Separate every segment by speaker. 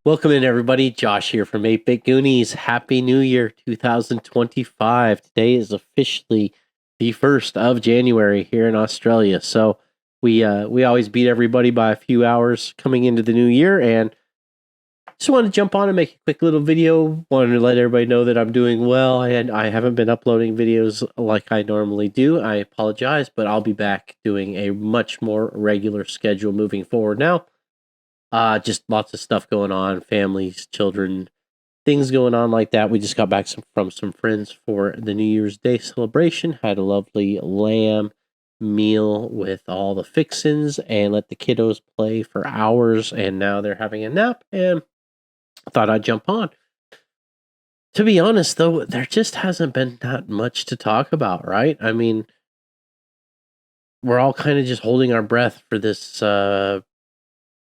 Speaker 1: Welcome in, everybody. Josh here from 8-Bit Goonies. Happy New Year 2025. Today is officially the 1st of January here in Australia. So we always beat everybody by a few hours coming into the new year, and just wanted to jump on and make a quick little video. Wanted to let everybody know that I'm doing well. I haven't been uploading videos like I normally do. I apologize, but I'll be back doing a much more regular schedule moving forward now. Just lots of stuff going on, families, children, things going on like that. We just got back from some friends for the New Year's Day celebration. Had a lovely lamb meal with all the fixins and let the kiddos play for hours. And now they're having a nap, and I thought I'd jump on. To be honest, though, there just hasn't been that much to talk about, right? I mean, we're all kind of just holding our breath for this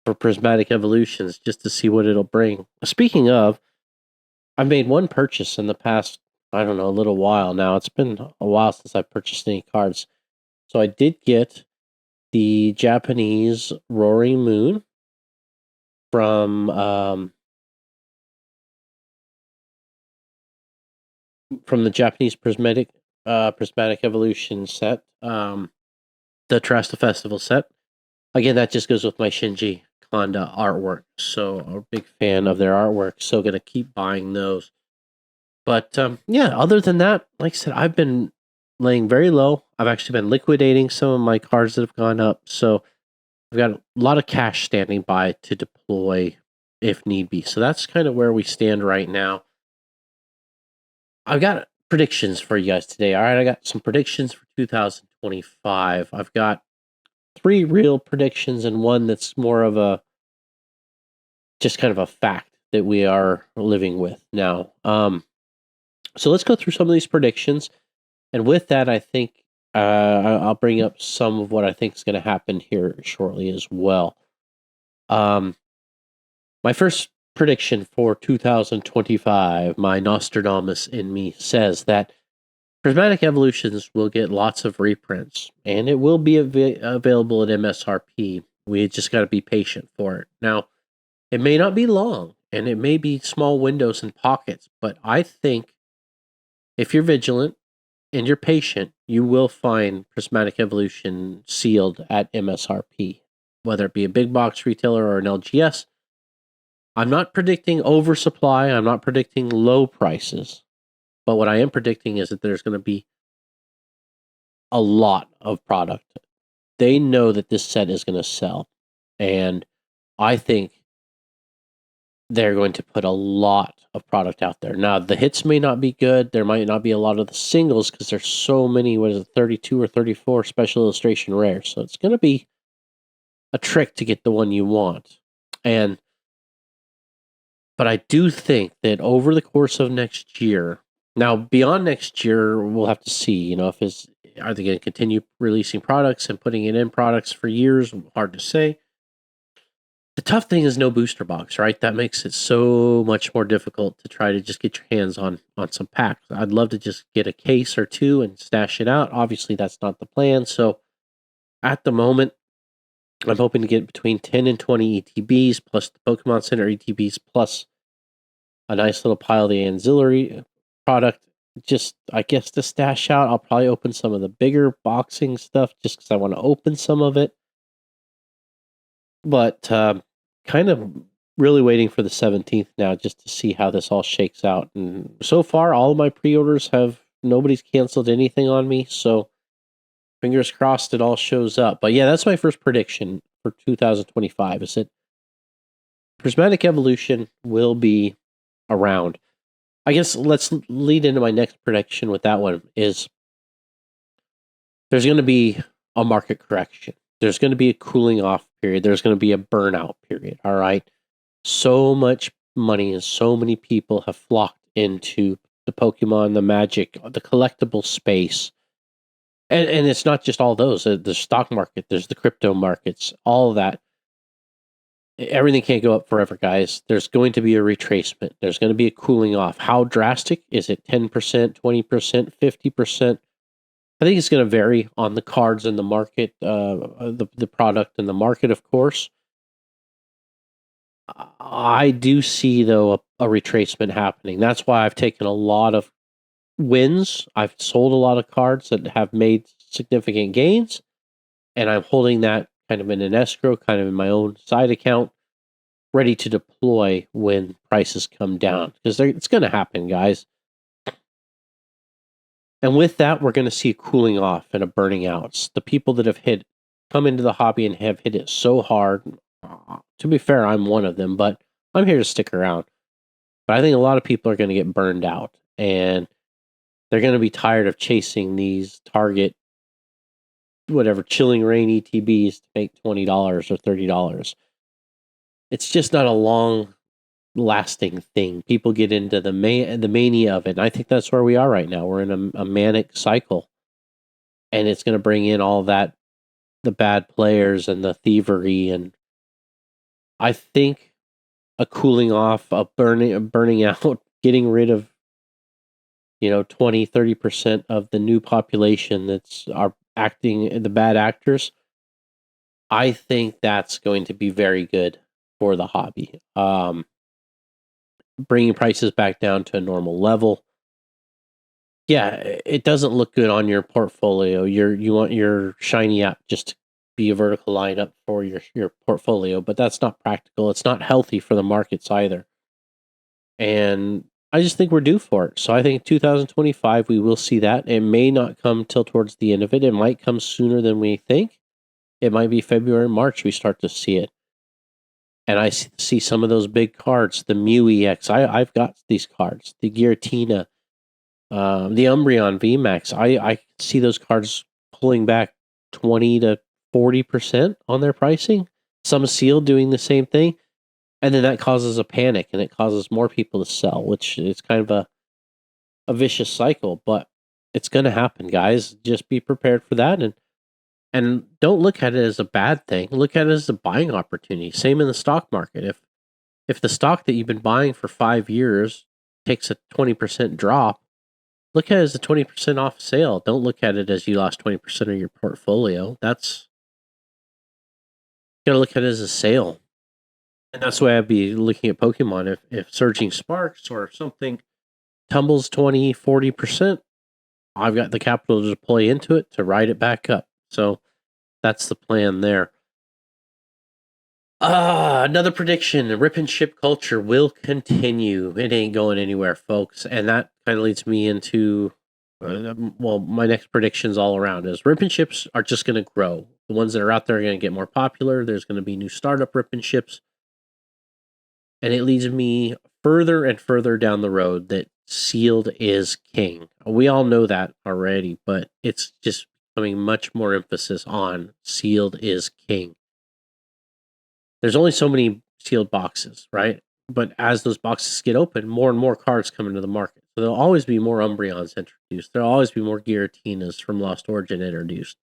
Speaker 1: for Prismatic Evolutions just to see what it'll bring. Speaking of, I've made one purchase in the past, I don't know, a little while now. It's been a while since I purchased any cards. So I did get the Japanese Roaring Moon from the Japanese Prismatic Evolution set, the Trasta Festival set. Again, that just goes with my Shinji Honda artwork. So I'm a big fan of their artwork. So gonna keep buying those. But yeah, other than that, like I said, I've been laying very low. I've actually been liquidating some of my cards that have gone up. So I've got a lot of cash standing by to deploy if need be. So that's kind of where we stand right now. I've got predictions for you guys today. All right, I got some predictions for 2025. I've got 3 real predictions and one that's more of a just kind of a fact that we are living with now. So let's go through some of these predictions, and with that, I think I'll bring up some of what I think is going to happen here shortly as well. My first prediction for 2025, my Nostradamus in me says that Prismatic Evolutions will get lots of reprints, and it will be available at MSRP. We just got to be patient for it. Now, it may not be long, and it may be small windows and pockets, but I think if you're vigilant and you're patient, you will find Prismatic Evolution sealed at MSRP, whether it be a big box retailer or an LGS. I'm not predicting oversupply. I'm not predicting low prices. But what I am predicting is that there's going to be a lot of product. They know that this set is going to sell. And I think they're going to put a lot of product out there. Now, the hits may not be good. There might not be a lot of the singles because there's so many, 32 or 34 special illustration rares. So it's going to be a trick to get the one you want. But I do think that over the course of next year, now beyond next year, we'll have to see, if are they going to continue releasing products and putting it in products for years? Hard to say. The tough thing is no booster box, right? That makes it so much more difficult to try to just get your hands on some packs. I'd love to just get a case or two and stash it out. Obviously, that's not the plan. So at the moment, I'm hoping to get between 10 and 20 ETBs plus the Pokemon Center ETBs plus a nice little pile of the ancillary product. Just, I guess, to stash out. I'll probably open some of the bigger boxing stuff just because I want to open some of it. But kind of really waiting for the 17th now just to see how this all shakes out. And so far, all of my pre-orders nobody's canceled anything on me. So fingers crossed it all shows up. But yeah, that's my first prediction for 2025 is that Prismatic Evolution will be around. I guess let's lead into my next prediction with that one is there's going to be a market correction. There's going to be a cooling off period. There's going to be a burnout period. All right. So much money and so many people have flocked into the Pokemon, the Magic, the collectible space. And it's not just all those. The stock market, there's the crypto markets, all of that. Everything can't go up forever, guys. There's going to be a retracement. There's going to be a cooling off. How drastic? Is it 10%, 20%, 50%? I think it's going to vary on the cards and the market, the product and the market, of course. I do see though a retracement happening. That's why I've taken a lot of wins. I've sold a lot of cards that have made significant gains, and I'm holding that kind of in an escrow, kind of in my own side account, ready to deploy when prices come down, because it's going to happen, guys. And with that, we're going to see a cooling off and a burning out. The people that have come into the hobby and have hit it so hard. To be fair, I'm one of them, but I'm here to stick around. But I think a lot of people are going to get burned out, and they're going to be tired of chasing these target, whatever, chilling rain ETBs to make $20 or $30. It's just not a long lasting thing. People get into the mania of it. And I think that's where we are right now. We're in a manic cycle, and it's going to bring in all that, the bad players and the thievery. And I think a cooling off, a burning out, getting rid of 20-30% of the new population that's are acting, the bad actors. I think that's going to be very good for the hobby. Bringing prices back down to a normal level. Yeah, it doesn't look good on your portfolio. You want your shiny app just to be a vertical line up for your portfolio, but that's not practical. It's not healthy for the markets either. And I just think we're due for it. So I think 2025 we will see that. It may not come till towards the end of it. It might come sooner than we think. It might be February, March we start to see it. And I see some of those big cards, the Mew EX. I've got these cards, the Giratina, the Umbreon VMAX. I see those cards pulling back 20 to 40% on their pricing. Some sealed doing the same thing. And then that causes a panic, and it causes more people to sell, which is kind of a vicious cycle. But it's going to happen, guys. Just be prepared for that. And don't look at it as a bad thing. Look at it as a buying opportunity. Same in the stock market. If the stock that you've been buying for 5 years takes a 20% drop, look at it as a 20% off sale. Don't look at it as you lost 20% of your portfolio. That's, you gotta look at it as a sale. And that's why I'd be looking at Pokemon. If Surging Sparks or something tumbles 20-40%, I've got the capital to deploy into it to ride it back up. So that's the plan there. Another prediction. Rip and ship culture will continue. It ain't going anywhere, folks. And that kind of leads me into, my next predictions all around is rip and ships are just going to grow. The ones that are out there are going to get more popular. There's going to be new startup rip and ships. And it leads me further and further down the road that sealed is king. We all know that already, but it's just becoming much more emphasis on sealed is king. There's only so many sealed boxes, right? But as those boxes get open, more and more cards come into the market. So there'll always be more Umbreons introduced. There'll always be more Giratinas from Lost Origin introduced.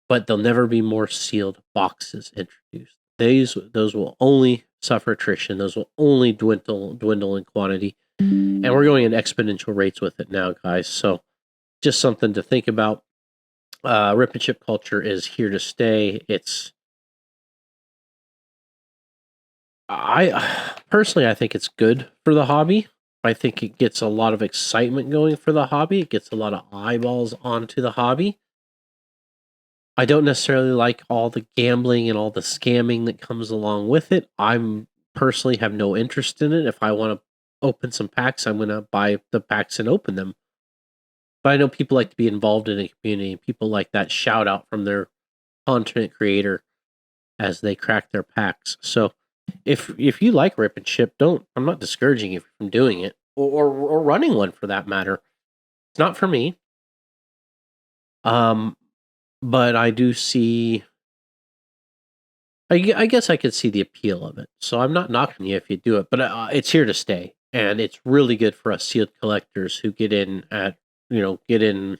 Speaker 1: But there'll never be more sealed boxes introduced. Those will only suffer attrition. Those will only dwindle in quantity. And we're going in exponential rates with it now, guys. So just something to think about. Rip and chip culture is here to stay. I personally, I think it's good for the hobby. I think it gets a lot of excitement going for the hobby. It gets a lot of eyeballs onto the hobby. I don't necessarily like all the gambling and all the scamming that comes along with it. I'm personally have no interest in it. If I want to open some packs, I'm going to buy the packs and open them. But I know people like to be involved in a community. People like that shout out from their content creator as they crack their packs. So if you like rip and ship, I'm not discouraging you from doing it or running one for that matter. It's not for me. But I do see. I guess I could see the appeal of it. So I'm not knocking you if you do it, but it's here to stay, and it's really good for us sealed collectors who get in at get in.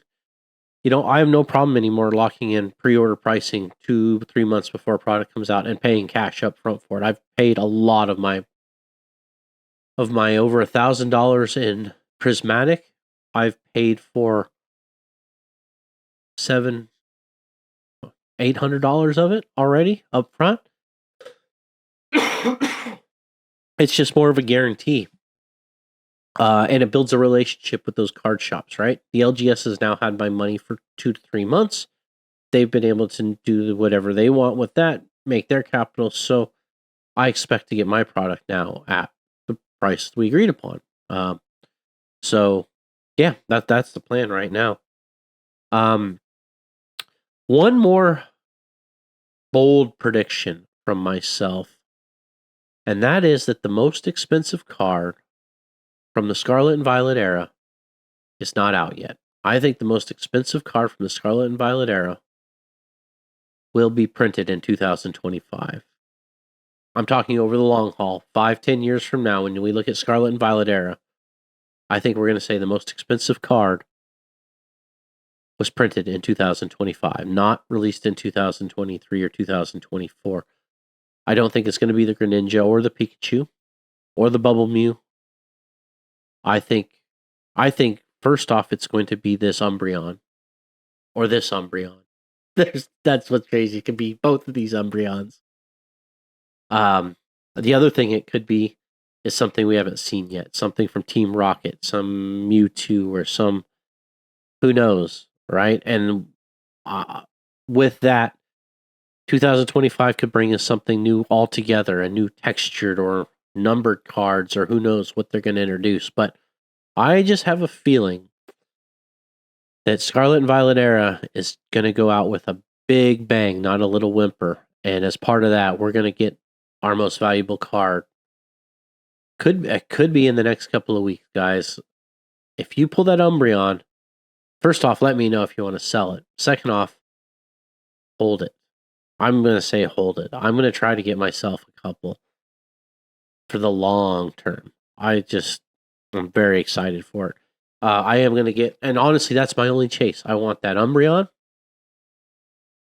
Speaker 1: I have no problem anymore locking in pre-order pricing 2-3 months before a product comes out and paying cash up front for it. I've paid a lot of my over $1,000 in Prismatic. I've paid for $800 of it already up front. It's just more of a guarantee. And it builds a relationship with those card shops, right? The LGS has now had my money for 2 to 3 months. They've been able to do whatever they want with that, make their capital. So I expect to get my product now at the price we agreed upon. So yeah, that's the plan right now. One more bold prediction from myself, and that is that the most expensive card from the Scarlet and Violet era is not out yet. I think the most expensive card from the Scarlet and Violet era will be printed in 2025. I'm talking over the long haul, 5-10 years from now, when we look at Scarlet and Violet era, I think we're going to say the most expensive card was printed in 2025, not released in 2023 or 2024. I don't think it's going to be the Greninja or the Pikachu or the Bubble Mew. I think first off, it's going to be this Umbreon or this Umbreon. That's what's crazy. It could be both of these Umbreons. The other thing it could be is something we haven't seen yet. Something from Team Rocket, some Mewtwo or some, who knows, right? And with that, 2025 could bring us something new altogether, a new textured or numbered cards, or who knows what they're going to introduce. But I just have a feeling that Scarlet and Violet era is going to go out with a big bang, not a little whimper. And as part of that, we're going to get our most valuable card. It could be in the next couple of weeks, guys. If you pull that Umbreon, first off, let me know if you want to sell it. Second off, hold it. I'm going to say hold it. I'm going to try to get myself a couple for the long term. I'm very excited for it. I am going to get, and honestly, that's my only chase. I want that Umbreon,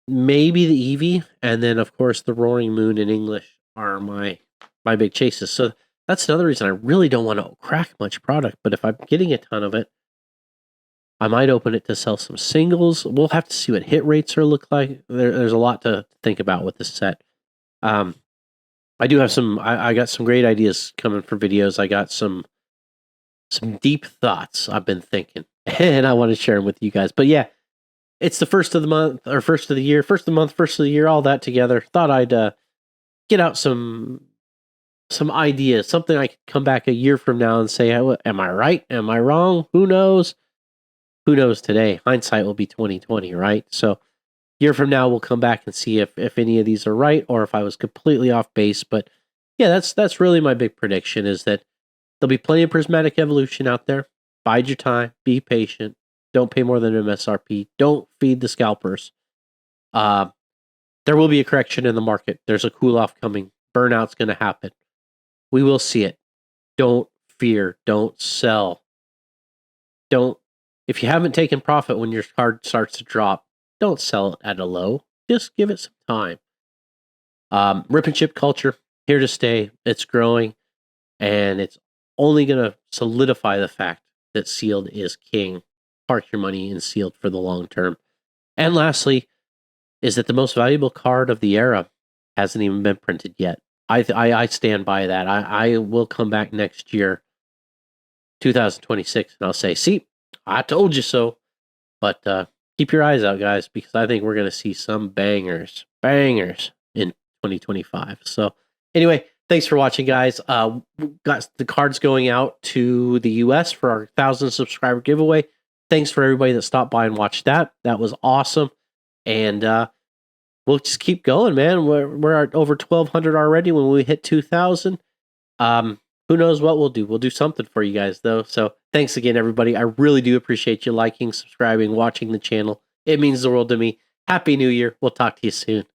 Speaker 1: maybe the Eevee, and then, of course, the Roaring Moon in English are my big chases. So that's another reason I really don't want to crack much product. But if I'm getting a ton of it, I might open it to sell some singles. We'll have to see what hit rates are look like. There's a lot to think about with this set. I do have some. I got some great ideas coming for videos. I got some deep thoughts I've been thinking, and I want to share them with you guys. But yeah, it's the first of the month or first of the year, first of the month, first of the year, all that together. Thought I'd get out some ideas, something I could come back a year from now and say, am I right? Am I wrong? Who knows? Who knows today? Hindsight will be 2020, right? So year from now, we'll come back and see if any of these are right or if I was completely off base. But yeah, that's really my big prediction is that there'll be plenty of Prismatic Evolution out there. Bide your time. Be patient. Don't pay more than MSRP. Don't feed the scalpers. There will be a correction in the market. There's a cool off coming. Burnout's going to happen. We will see it. Don't fear. Don't sell. If you haven't taken profit when your card starts to drop, don't sell it at a low. Just give it some time. Rip and chip culture, here to stay. It's growing, and it's only going to solidify the fact that sealed is king. Park your money in sealed for the long term. And lastly, is that the most valuable card of the era hasn't even been printed yet. I stand by that. I will come back next year, 2026, and I'll say, see, I told you so. But keep your eyes out, guys, because I think we're going to see some bangers in 2025. So anyway, thanks for watching, guys. Got the cards going out to the US for our 1,000 subscriber giveaway. Thanks for everybody that stopped by and watched that. That was awesome. And we'll just keep going, man. We're at over 1,200 already when we hit 2,000. Who knows what we'll do? We'll do something for you guys, though. So thanks again, everybody. I really do appreciate you liking, subscribing, watching the channel. It means the world to me. Happy New Year. We'll talk to you soon.